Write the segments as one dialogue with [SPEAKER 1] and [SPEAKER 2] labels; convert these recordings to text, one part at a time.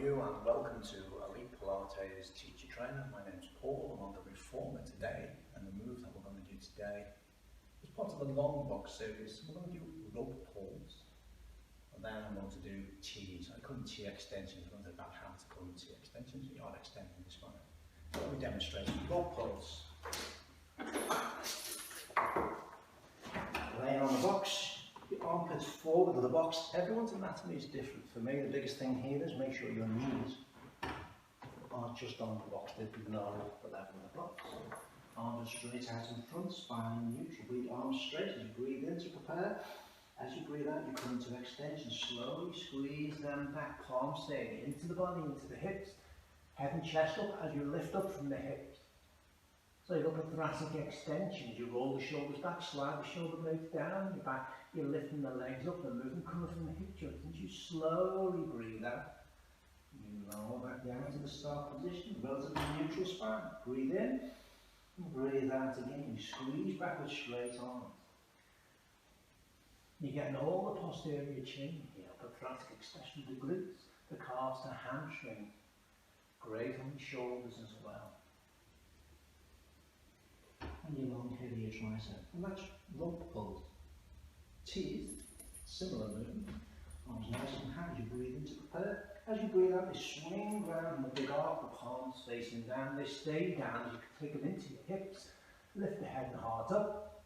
[SPEAKER 1] you, and welcome to Elite Pilates Teacher Trainer. My name is Paul. I'm on the reformer today, and the move that we're going to do today is part of the long box series. We're going to do rope pulls, and then I'm going to do T's. I call them T extensions. I'm going to learn about how to call them T extensions. You are extending this one. So let me demonstrate rope pulls. Laying on the box. Your armpits forward of the box. Everyone's anatomy is different. For me, the biggest thing here is make sure your knees are just on the box. They're below the level of the box. Arms straight out in front, spine neutral. Breathe arms straight as you breathe in to prepare. As you breathe out, you come into extension. Slowly squeeze them back, palms staying into the body, into the hips. Head and chest up as you lift up from the hips. So you look at thoracic extensions, you roll the shoulders back, slide the shoulder blades down, your back, you're lifting the legs up, the movement coming from the hip joint. As you slowly breathe out, you lower back down to the start position, relatively neutral spine. Breathe in, and breathe out again. You squeeze back with straight arms. You're getting all the posterior chain here, the thoracic extension, the glutes, the calves, the hamstring. Great on the shoulders as well. And your long head of your tricep. And that's rope pulls. T's, similar movement. Arms nice and high as you breathe in to prepare. As you breathe out, they swing round the big arc, the palms facing down. They stay down as you take them into your hips. Lift the head and heart up.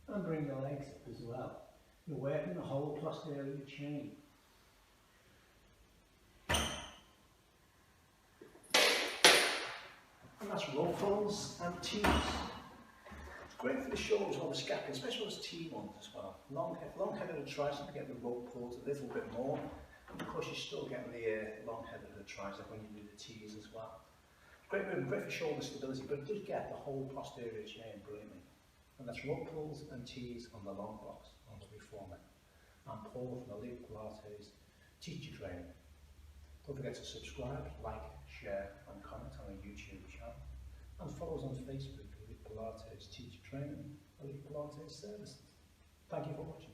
[SPEAKER 1] And bring the legs up as well. You're working the whole posterior chain. And that's rope pulls and T's. It's great for the shoulders or the scapula, especially those T ones as well. Long head of the tricep to get the rope pulls a little bit more. And of course you're still getting the long head of the tricep when you do the T's as well. Great movement, great for shoulder stability, but it does get the whole posterior chain brilliantly. And that's rope pulls and T's on the long box, on the reformer. I'm Paul from Elite Pilates Teacher Trainer. Don't forget to subscribe, like, share and comment on our YouTube channel, and follow us on Facebook, Elite Pilates Teacher Training, Elite Pilates Services. Thank you for watching.